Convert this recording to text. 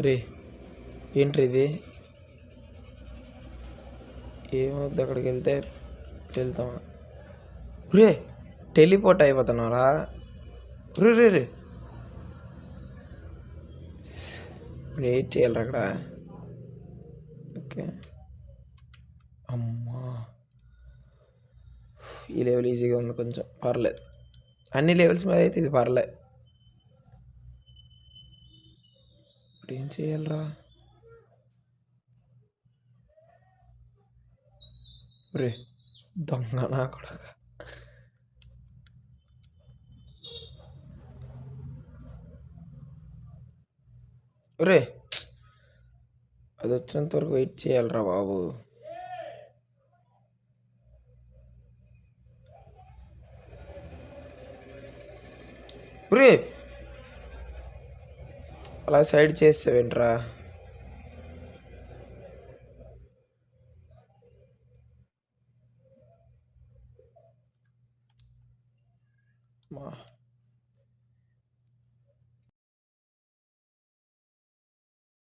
రే entry ఇది? ఏమవుద్ది అక్కడికి వెళ్తామా? రే టెలిపోర్ట్ అయిపోతున్నారా? రే రే రే వెయిట్ చేయాలి అక్కడ. ఓకే అమ్మా, ఈ లెవెల్ ఈజీగా ఉంది, కొంచెం పర్లేదు. అన్ని లెవెల్స్ మీద అయితే ఇది పర్లేదు. ఇప్పుడు ఏం చేయాలరా? రే దొంగ నా కొడక. రే అది వచ్చినంత వరకు వెయిట్ చేయాలరా బాబు. రే అలా సైడ్ చేసావేంట్రా? మా